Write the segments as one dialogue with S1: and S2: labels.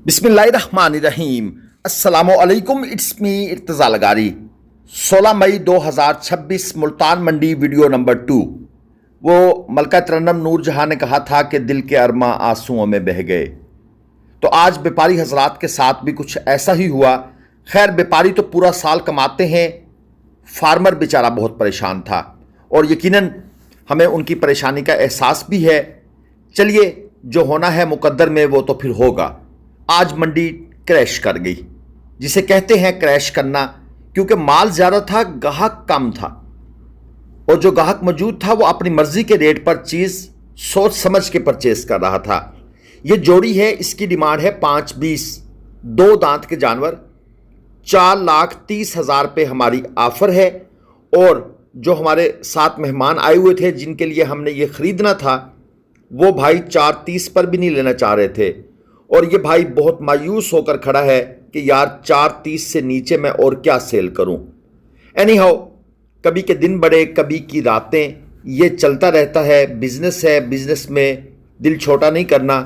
S1: बिस्मिल्लाहिर्रहमानिर्रहीम। अस्सलामुअलैकुम। It's me Irtaza Lagari. 16 मई 2026 मुल्तान मंडी वीडियो नंबर 2। वो मलका तरन्नुम नूर जहां ने कहा था कि दिल के अरमा आंसुओं में बह गए, तो आज व्यापारी हजरात के साथ भी कुछ ऐसा ही हुआ। खैर, व्यापारी तो पूरा साल कमाते हैं, फार्मर बेचारा बहुत परेशान था और यकीनन हमें उनकी परेशानी का एहसास भी है। चलिए, जो होना है मुकद्दर में वो तो फिर होगा। आज मंडी क्रैश कर गई, जिसे कहते हैं क्रैश करना, क्योंकि माल ज़्यादा था, गाहक कम था और जो गाहक मौजूद था वो अपनी मर्जी के रेट पर चीज़ सोच समझ के परचेस कर रहा था। ये जोड़ी है, इसकी डिमांड है 5-20, 2 दांत के जानवर, 4,30,000 पे हमारी ऑफर है। और जो हमारे साथ मेहमान आए हुए थे जिनके लिए हमने ये ख़रीदना था, वो भाई 4,30 पर भी नहीं लेना चाह रहे थे और ये भाई बहुत मायूस होकर खड़ा है कि यार 4,30 से नीचे मैं और क्या सेल करूं। एनी हाउ, कभी के दिन बड़े, कभी की रातें, ये चलता रहता है। बिजनेस है, बिजनेस में दिल छोटा नहीं करना।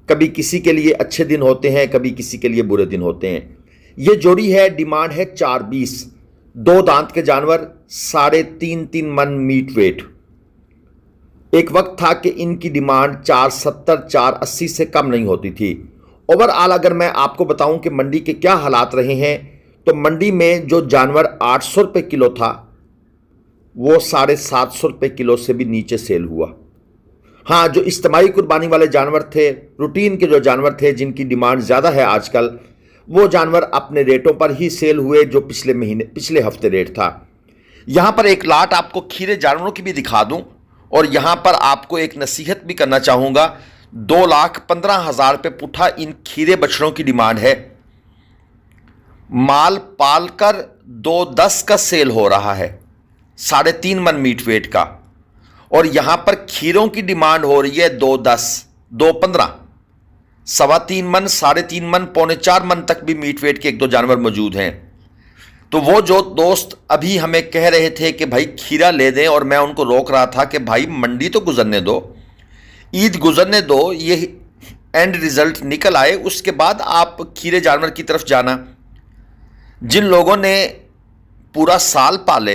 S1: कभी किसी के लिए अच्छे दिन होते हैं, कभी किसी के लिए बुरे दिन होते हैं। ये जोड़ी है, डिमांड है 4,20, 2 दांत के जानवर, 3.5 मन मीट वेट। एक वक्त था कि इनकी डिमांड 470, 480 से कम नहीं होती थी। ओवरऑल अगर मैं आपको बताऊं कि मंडी के क्या हालात रहे हैं, तो मंडी में जो जानवर 800 रुपये किलो था, वो 750 रुपये किलो से भी नीचे सेल हुआ। हाँ, जो इज्तिमाई कुर्बानी वाले जानवर थे, रूटीन के जो जानवर थे जिनकी डिमांड ज़्यादा है आजकल, वो जानवर अपने रेटों पर ही सेल हुए जो पिछले हफ्ते रेट था। यहाँ पर एक लाट आपको खीरे जानवरों की भी दिखा दूँ और यहाँ पर आपको एक नसीहत भी करना चाहूँगा। 2,15,000 पे पुट्ठा इन खीरे बछड़ों की डिमांड है। माल पालकर 2,10 का सेल हो रहा है, 3.5 मन मीट वेट का, और यहाँ पर खीरों की डिमांड हो रही है 2,10, 2,15, 3.25 मन, 3.5 मन, 3.25 मन तक भी मीट वेट के 1-2 जानवर मौजूद हैं। तो वो जो दोस्त अभी हमें कह रहे थे कि भाई खीरा ले दें, और मैं उनको रोक रहा था कि भाई मंडी तो गुजरने दो, ईद गुजरने दो, ये एंड रिजल्ट निकल आए, उसके बाद आप खीरे जानवर की तरफ जाना। जिन लोगों ने पूरा साल पाले,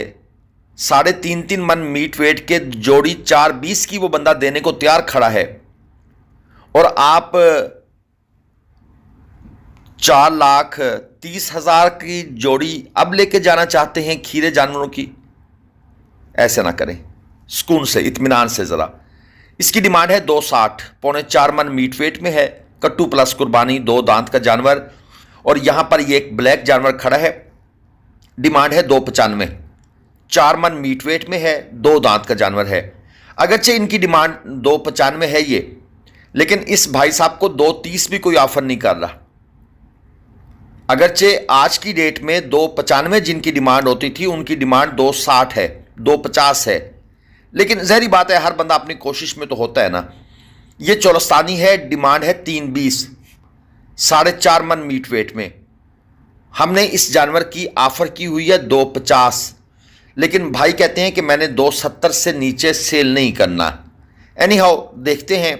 S1: 3.5 मन मीट वेट के जोड़ी 4,20 की वो बंदा देने को तैयार खड़ा है, और आप 4,30,000 की जोड़ी अब लेके जाना चाहते हैं खीरे जानवरों की। ऐसे ना करें, सुकून से, इत्मीनान से ज़रा। इसकी डिमांड है 2,60, 4.25 मन मीट वेट में है, कट्टू प्लस कुर्बानी, 2 दांत का जानवर। और यहाँ पर ये एक ब्लैक जानवर खड़ा है, डिमांड है 2,95, 4 मन मीट वेट में है, 2 दांत का जानवर है। अगरचे इनकी डिमांड 2,95 है ये, लेकिन इस भाई साहब को 2,30 भी कोई ऑफर नहीं कर रहा। अगरचे आज की डेट में 2,95 जिनकी डिमांड होती थी, उनकी डिमांड 2,60 है, 2,50 है। लेकिन जहरी बात है, हर बंदा अपनी कोशिश में तो होता है ना। ये चौलस्तानी है, डिमांड है 3,20, 4.5 मन मीट वेट में। हमने इस जानवर की ऑफर की हुई है 2,50, लेकिन भाई कहते हैं कि मैंने 2,70 से नीचे सेल नहीं करना। एनी हाउ, देखते हैं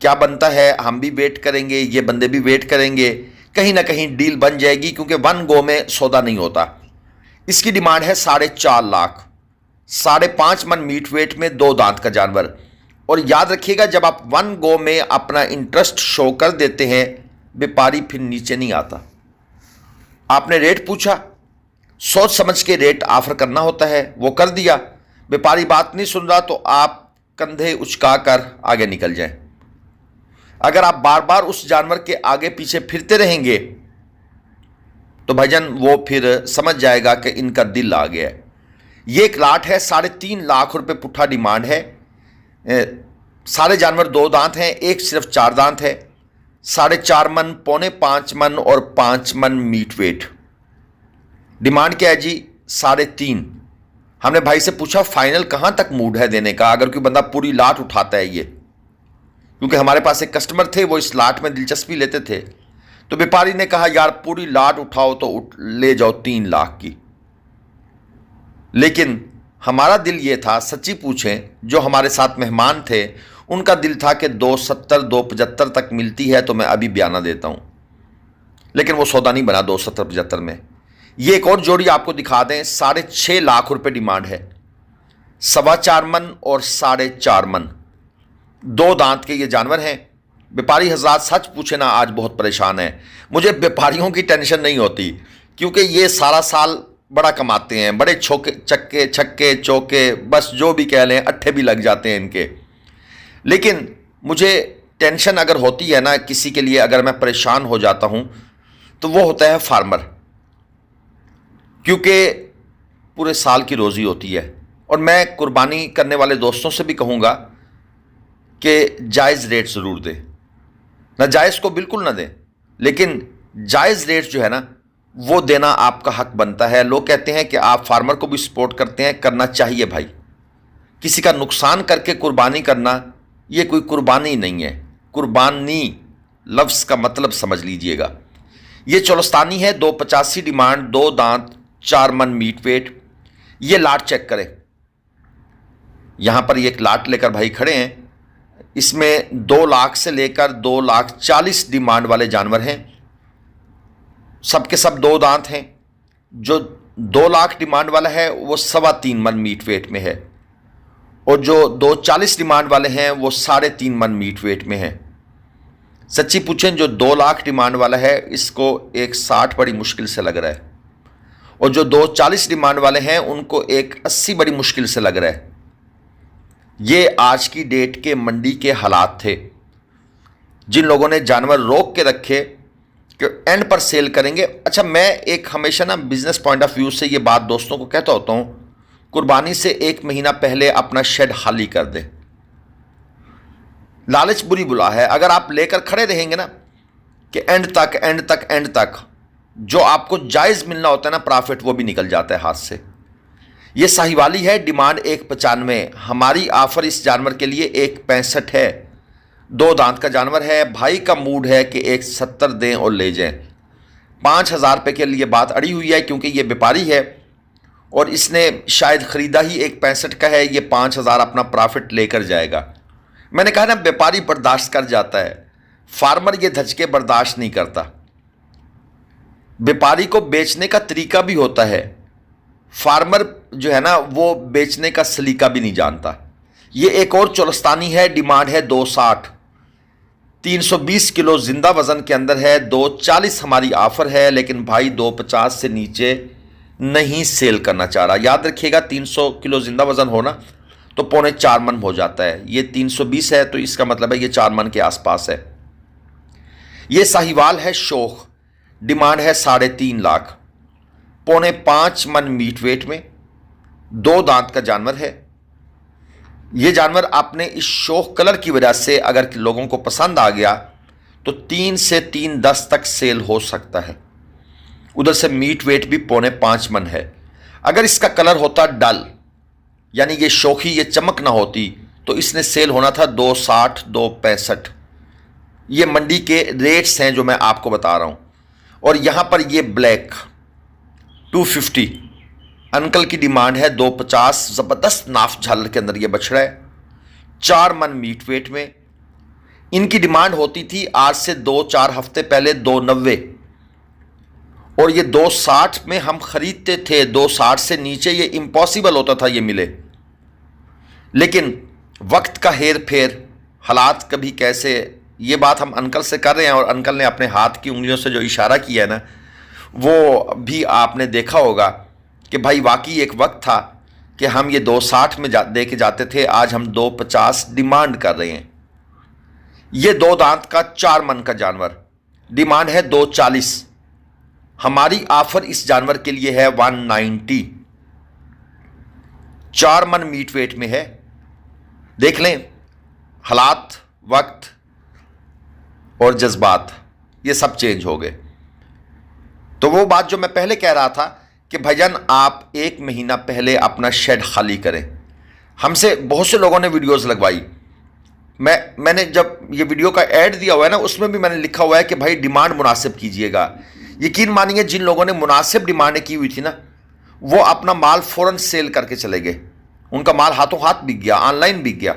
S1: क्या बनता है। हम भी वेट करेंगे, ये बंदे भी वेट करेंगे, कहीं ना कहीं डील बन जाएगी, क्योंकि 1 गो में सौदा नहीं होता। इसकी डिमांड है 4.5 लाख, 5.5 मन मीट वेट में, 2 दांत का जानवर। और याद रखिएगा, जब आप 1 गो में अपना इंटरेस्ट शो कर देते हैं, व्यापारी फिर नीचे नहीं आता। आपने रेट पूछा, सोच समझ के रेट ऑफर करना होता है, वो कर दिया। व्यापारी बात नहीं सुन रहा तो आप कंधे उचका कर आगे निकल जाएं। अगर आप बार बार उस जानवर के आगे पीछे फिरते रहेंगे तो भाईजान वो फिर समझ जाएगा कि इनका दिल आ गया है। ये एक लाट है, 3.5 लाख रुपए पुट्ठा डिमांड है। सारे जानवर 2 दांत हैं, एक सिर्फ 4 दांत है, 4.5 मन, 4.25 मन और 5 मन मीट वेट। डिमांड क्या है जी? 3.5। हमने भाई से पूछा फाइनल कहां तक मूड है देने का, अगर कोई बंदा पूरी लाट उठाता है ये, क्योंकि हमारे पास एक कस्टमर थे, वो इस लाट में दिलचस्पी लेते थे। तो व्यापारी ने कहा यार पूरी लाट उठाओ तो ले जाओ 3 लाख की। लेकिन हमारा दिल ये था, सच्ची पूछें, जो हमारे साथ मेहमान थे उनका दिल था कि 270 275 तक मिलती है तो मैं अभी बयाना देता हूं, लेकिन वो सौदा नहीं बना 270 75 में। ये एक और जोड़ी आपको दिखा दें, 6.5 लाख रुपए डिमांड है, 4.25 मन और 4.5 मन, 2 दांत के ये जानवर हैं। व्यापारी हजरात सच पूछे ना आज बहुत परेशान है। मुझे व्यापारियों की टेंशन नहीं होती, क्योंकि ये सारा साल बड़ा कमाते हैं, बड़े छोके चक्के छक्के चौके, बस जो भी कह लें, अट्ठे भी लग जाते हैं इनके। लेकिन मुझे टेंशन अगर होती है ना किसी के लिए, अगर मैं परेशान हो जाता हूं, तो वो होता है फार्मर, क्योंकि पूरे साल की रोजी होती है। और मैं कुर्बानी करने वाले दोस्तों से भी कहूँगा कि जायज़ रेट ज़रूर दें, नाजायज़ को बिल्कुल ना दें, लेकिन जायज़ रेट जो है ना वो देना आपका हक बनता है। लोग कहते हैं कि आप फार्मर को भी सपोर्ट करते हैं, करना चाहिए भाई। किसी का नुकसान करके कुर्बानी करना ये कोई कुर्बानी नहीं है, कुर्बानी लफ्ज़ का मतलब समझ लीजिएगा। ये चोलस्तानी है, 285 डिमांड, 2 दांत, 4 मन मीट वेट। ये लाट चेक करें, यहां पर ये एक लाट लेकर भाई खड़े हैं। इसमें 2 लाख से लेकर 2,40,000 डिमांड वाले जानवर हैं, सबके सब 2 दांत हैं। जो 2 लाख डिमांड वाला है वो 3.25 मन मीट वेट में है, और जो 2,40,000 डिमांड वाले हैं वो 3.5 मन मीट वेट में है। सच्ची पूछें, जो 2 लाख डिमांड वाला है इसको 1,60 बड़ी मुश्किल से लग रहा है, और जो 2,40,000 डिमांड वाले हैं उनको 1,80 बड़ी मुश्किल से लग रहा है। ये आज की डेट के मंडी के हालात थे। जिन लोगों ने जानवर रोक के रखे कि एंड पर सेल करेंगे। अच्छा, मैं एक हमेशा ना बिजनेस पॉइंट ऑफ व्यू से ये बात दोस्तों को कहता होता हूं, कुर्बानी से 1 महीना पहले अपना शेड खाली कर दें। लालच बुरी बुला है, अगर आप लेकर खड़े रहेंगे ना कि एंड तक एंड तक एंड तक, जो आपको जायज़ मिलना होता है ना प्रॉफिट, वो भी निकल जाता है हाथ से। ये साहिवाली है, डिमांड 1,95। हमारी ऑफर इस जानवर के लिए 1,65 है। 2 दांत का जानवर है। भाई का मूड है कि 1,70 दें और ले जाएं। 5,000 रुपये के लिए बात अड़ी हुई है, क्योंकि ये व्यापारी है और इसने शायद ख़रीदा ही 1,65 का है। ये 5,000 अपना प्रॉफिट लेकर जाएगा। मैंने कहा ना, व्यापारी बर्दाश्त कर जाता है, फार्मर ये धचके बर्दाश्त नहीं करता। व्यापारी को बेचने का तरीका भी होता है, फार्मर जो है ना वो बेचने का सलीका भी नहीं जानता। ये एक और चोलस्तानी है, डिमांड है 260, 320 किलो जिंदा वजन के अंदर है। 240 हमारी ऑफर है, लेकिन भाई 250 से नीचे नहीं सेल करना चाह रहा। याद रखिएगा, 300 किलो जिंदा वजन होना तो 4.25 मन हो जाता है। ये 320 है तो इसका मतलब है ये 4 मन के आसपास है। ये साहिवाल है शोख, डिमांड है 3.5 लाख, 4.25 मन मीट वेट में, 2 दांत का जानवर है। यह जानवर आपने इस शोख कलर की वजह से अगर लोगों को पसंद आ गया तो 3 से 3.10 तक सेल हो सकता है। उधर से मीट वेट भी 4.5 मन है। अगर इसका कलर होता डल, यानी ये शोखी, ये चमक ना होती, तो इसने सेल होना था 260 265। ये मंडी के रेट्स हैं जो मैं आपको बता रहा हूं। और यहां पर ये ब्लैक 250, अंकल की डिमांड है 250। जबरदस्त नाफ झालर के अंदर ये बछड़ा है, 4 मन मीट वेट में। इनकी डिमांड होती थी आज से 2-4 हफ्ते पहले 290, और ये 260 में हम खरीदते थे। 260 से नीचे ये इम्पॉसिबल होता था ये मिले। लेकिन वक्त का हेर फेर, हालात कभी कैसे, ये बात हम अंकल से कर रहे हैं, और अंकल ने अपने हाथ की उंगलियों से जो इशारा किया है ना, वो भी आपने देखा होगा कि भाई वाकई एक वक्त था कि हम ये 260 में दे के जाते थे, आज हम 250 डिमांड कर रहे हैं। ये 2 दांत का 4 मन का जानवर, डिमांड है 240। हमारी ऑफर इस जानवर के लिए है 190, 4 मन मीट वेट में है। देख लें, हालात, वक्त और जज्बात ये सब चेंज हो गए। तो वो बात जो मैं पहले कह रहा था कि भाईजान आप 1 महीना पहले अपना शेड खाली करें। हमसे बहुत से लोगों ने वीडियोस लगवाई। मैंने जब ये वीडियो का ऐड दिया हुआ है ना, उसमें भी मैंने लिखा हुआ है कि भाई डिमांड मुनासिब कीजिएगा। यकीन मानिए, जिन लोगों ने मुनासिब डिमांड की हुई थी ना, वो अपना माल फ़ौरन सेल करके चले गए। उनका माल हाथों हाथ बिक गया, ऑनलाइन बिक गया।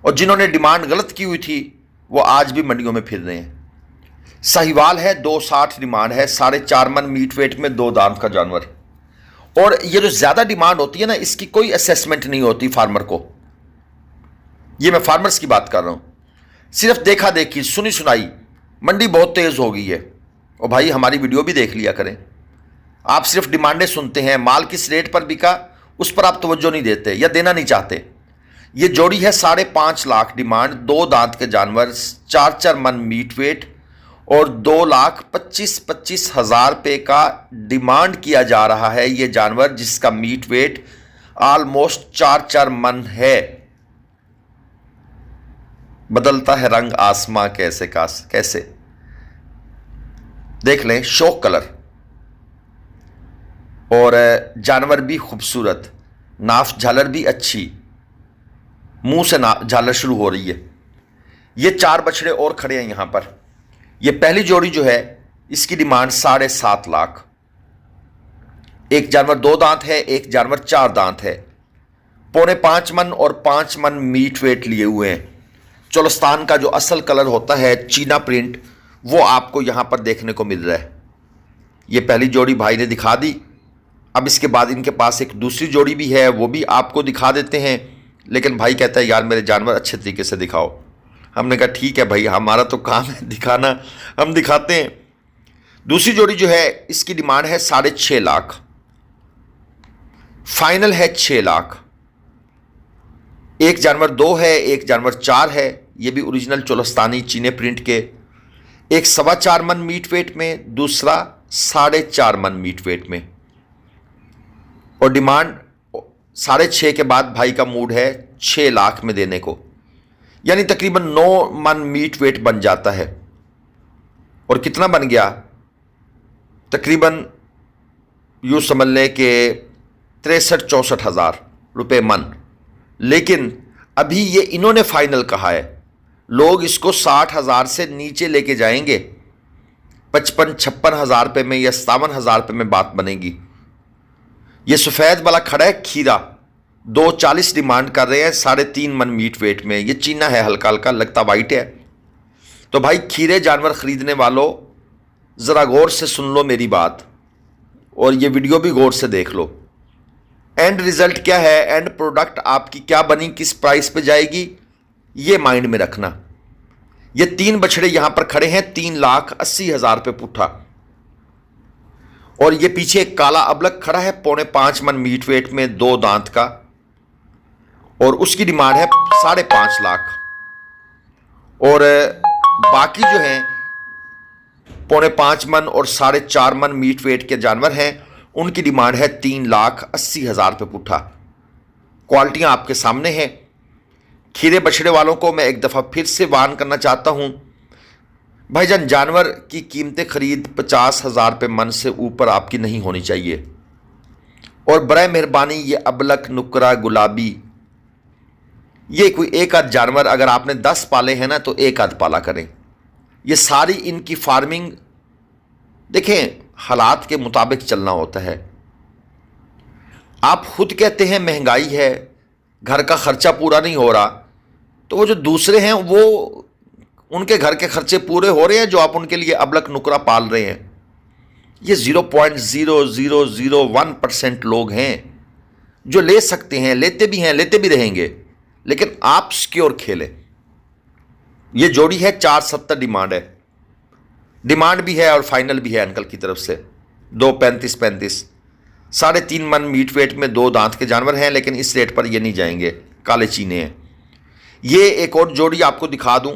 S1: और जिन्होंने डिमांड गलत की हुई थी वो आज भी मंडियों में फिर रहे हैं। साहिवाल है, 260 डिमांड है, 4.5 मन मीट वेट में 2 दांत का जानवर। और ये जो ज़्यादा डिमांड होती है ना, इसकी कोई असेसमेंट नहीं होती फार्मर को। ये मैं फार्मर्स की बात कर रहा हूँ, सिर्फ देखा देखी सुनी सुनाई। मंडी बहुत तेज़ हो गई है। और भाई हमारी वीडियो भी देख लिया करें। आप सिर्फ डिमांडें सुनते हैं, माल किस रेट पर बिका उस पर आप तवज्जो नहीं देते या देना नहीं चाहते। ये जोड़ी है 5.5 लाख डिमांड, 2 दांत के जानवर, 4 मन मीट वेट और 2,25,25,000 रुपये का डिमांड किया जा रहा है। ये जानवर जिसका मीट वेट ऑलमोस्ट 4 मन है। बदलता है रंग आसमां कैसे कैसे, देख लें, शौक कलर। और जानवर भी खूबसूरत, नाफ झालर भी अच्छी, मुंह से झालर शुरू हो रही है। ये 4 बछड़े और खड़े हैं यहां पर। ये पहली जोड़ी जो है इसकी डिमांड 7.5 लाख। एक जानवर 2 दांत है, एक जानवर 4 दांत है, 4.25 मन और 5 मन मीट वेट लिए हुए हैं। चोलस्तान का जो असल कलर होता है, चीना प्रिंट, वो आपको यहां पर देखने को मिल रहा है। ये पहली जोड़ी भाई ने दिखा दी। अब इसके बाद इनके पास एक दूसरी जोड़ी भी है, वो भी आपको दिखा देते हैं। लेकिन भाई कहता है यार मेरे जानवर अच्छे तरीके से दिखाओ। हमने कहा ठीक है भाई, हमारा तो काम है दिखाना, हम दिखाते हैं। दूसरी जोड़ी जो है इसकी डिमांड है 6.5 लाख, फाइनल है 6 लाख। एक जानवर 2 है, एक जानवर 4 है, ये भी ओरिजिनल चोलस्तानी चीने प्रिंट के। एक 4.25 मन मीट वेट में, दूसरा 4.5 मन मीट वेट में। और डिमांड 6.5 के बाद भाई का मूड है 6 लाख में देने को, यानी तकरीबन 9 मन मीट वेट बन जाता है। और कितना बन गया, तकरीबन यूँ समझ लें कि 63-64 हज़ार रुपये मन। लेकिन अभी ये इन्होंने फाइनल कहा है, लोग इसको 60,000 से नीचे लेके जाएंगे। 55-56 हज़ार रुपये में या 57 हज़ार रुपये में बात बनेगी। ये सफ़ेद वाला खड़ा है खीरा, 240 डिमांड कर रहे हैं, 3.5 मन मीट वेट में। ये चीना है, हल्का हल्का लगता वाइट है। तो भाई खीरे जानवर ख़रीदने वालों ज़रा गौर से सुन लो मेरी बात, और ये वीडियो भी गौर से देख लो। एंड रिज़ल्ट क्या है, एंड प्रोडक्ट आपकी क्या बनी, किस प्राइस पे जाएगी, ये माइंड में रखना। ये 3 बछड़े यहां पर खड़े हैं, 3,80,000 रुपये पुट्ठा। और ये पीछे एक काला अबलक खड़ा है, 4.25 मन मीट वेट में, 2 दांत का, और उसकी डिमांड है 5.5 लाख। और बाकी जो हैं 4.25 मन और 4.5 मन मीट वेट के जानवर हैं, उनकी डिमांड है 3,80,000 रुपये पुट्ठा। क्वालिटियां आपके सामने हैं। खीरे बछड़े वालों को मैं एक दफ़ा फिर से वार्न करना चाहता हूं, भाईजान जानवर की कीमतें खरीद 50,000 रुपये मन से ऊपर आपकी नहीं होनी चाहिए। और बराए मेहरबानी ये अबलक, नुकरा, गुलाबी, ये कोई एक आध जानवर, अगर आपने 10 पाले हैं ना तो एक आध पाला करें। ये सारी इनकी फार्मिंग देखें, हालात के मुताबिक चलना होता है। आप खुद कहते हैं महंगाई है, घर का खर्चा पूरा नहीं हो रहा, तो वो जो दूसरे हैं वो उनके घर के खर्चे पूरे हो रहे हैं जो आप उनके लिए अबलक नुकरा पाल रहे हैं। ये 0.0001% लोग हैं जो ले सकते हैं, लेते भी हैं, लेते भी रहेंगे, लेकिन आप सिक्योर खेलें। ये जोड़ी है 470 डिमांड है, डिमांड भी है और फाइनल भी है अंकल की तरफ से 2.35 3.5 मन मीट वेट में 2 दांत के जानवर हैं, लेकिन इस रेट पर ये नहीं जाएंगे, काले चीने हैं। ये एक और जोड़ी आपको दिखा दूं,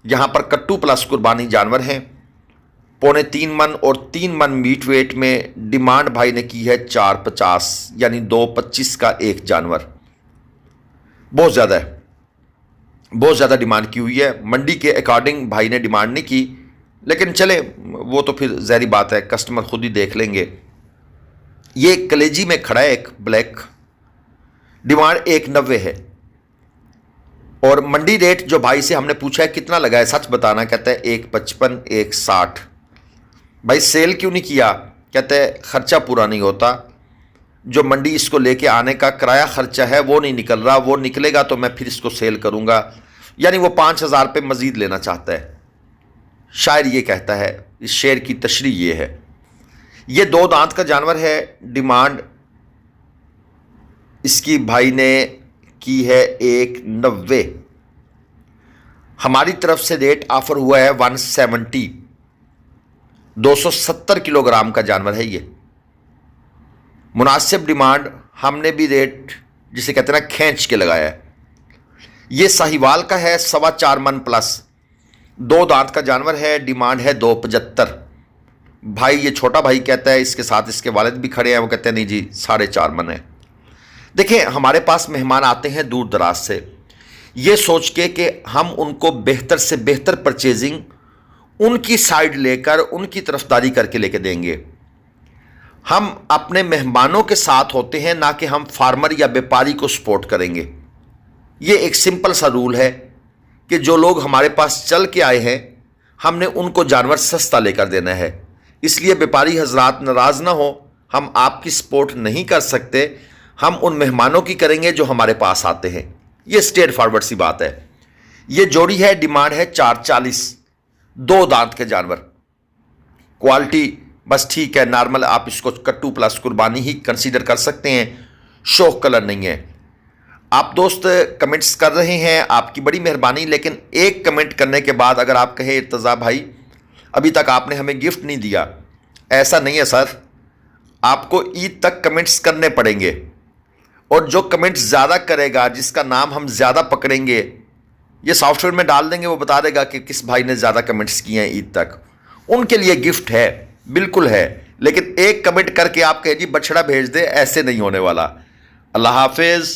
S1: यहाँ पर कट्टू प्लस कुर्बानी जानवर हैं, 3.25 मन और 3 मन मीट वेट में। डिमांड भाई ने की है 4.50, यानी 2.25 का एक जानवर। बहुत ज़्यादा है, बहुत ज़्यादा डिमांड की हुई है। मंडी के अकॉर्डिंग भाई ने डिमांड नहीं की, लेकिन चले वो तो फिर ज़हरी बात है, कस्टमर खुद ही देख लेंगे। ये कलेजी में खड़ा है एक ब्लैक, डिमांड 1.90 है। और मंडी रेट जो भाई से हमने पूछा है कितना लगा है, सच बताना, कहता है 1.55 1.60। भाई सेल क्यों नहीं किया, कहते हैं खर्चा पूरा नहीं होता, जो मंडी इसको लेके आने का किराया खर्चा है वो नहीं निकल रहा, वो निकलेगा तो मैं फिर इसको सेल करूंगा। यानी वो 5,000 रुपये मज़ीद लेना चाहता है। शायर ये कहता है, इस शेर की तशरीह ये है। ये 2 दांत का जानवर है, डिमांड इसकी भाई ने की है 190। हमारी तरफ से रेट ऑफर हुआ है 170। 270 किलोग्राम का जानवर है ये। मुनासिब डिमांड, हमने भी रेट जिसे कहते हैं ना खींच के लगाया है। ये साहिवाल का है, 4.25 मन प्लस, 2 दांत का जानवर है, डिमांड है 275। भाई ये छोटा भाई कहता है, इसके साथ इसके वालिद भी खड़े हैं, वो कहते हैं नहीं जी 4.5 मन है। देखिए हमारे पास मेहमान आते हैं दूर दराज से, ये सोच के कि हम उनको बेहतर से बेहतर परचेजिंग उनकी साइड लेकर उनकी तरफदारी करके लेके देंगे। हम अपने मेहमानों के साथ होते हैं, ना कि हम फार्मर या व्यापारी को सपोर्ट करेंगे। ये एक सिंपल सा रूल है कि जो लोग हमारे पास चल के आए हैं हमने उनको जानवर सस्ता लेकर देना है। इसलिए व्यापारी हजरात नाराज़ ना हो, हम आपकी सपोर्ट नहीं कर सकते, हम उन मेहमानों की करेंगे जो हमारे पास आते हैं। ये स्ट्रेट फॉरवर्ड सी बात है। ये जोड़ी है, डिमांड है 440, 2 दांत के जानवर। क्वालिटी बस ठीक है, नॉर्मल, आप इसको कट्टू प्लस कुर्बानी ही कंसीडर कर सकते हैं, शौक कलर नहीं है। आप दोस्त कमेंट्स कर रहे हैं, आपकी बड़ी मेहरबानी, लेकिन एक कमेंट करने के बाद अगर आप कहें इर्तज़ा भाई अभी तक आपने हमें गिफ्ट नहीं दिया, ऐसा नहीं है सर, आपको ईद तक कमेंट्स करने पड़ेंगे। और जो कमेंट्स ज़्यादा करेगा, जिसका नाम हम ज़्यादा पकड़ेंगे, ये सॉफ्टवेयर में डाल देंगे, वो बता देगा कि किस भाई ने ज़्यादा कमेंट्स किए हैं ईद तक, उनके लिए गिफ्ट है, बिल्कुल है। लेकिन एक कमेंट करके आप कहें जी बछड़ा भेज दे, ऐसे नहीं होने वाला। अल्लाह हाफिज़।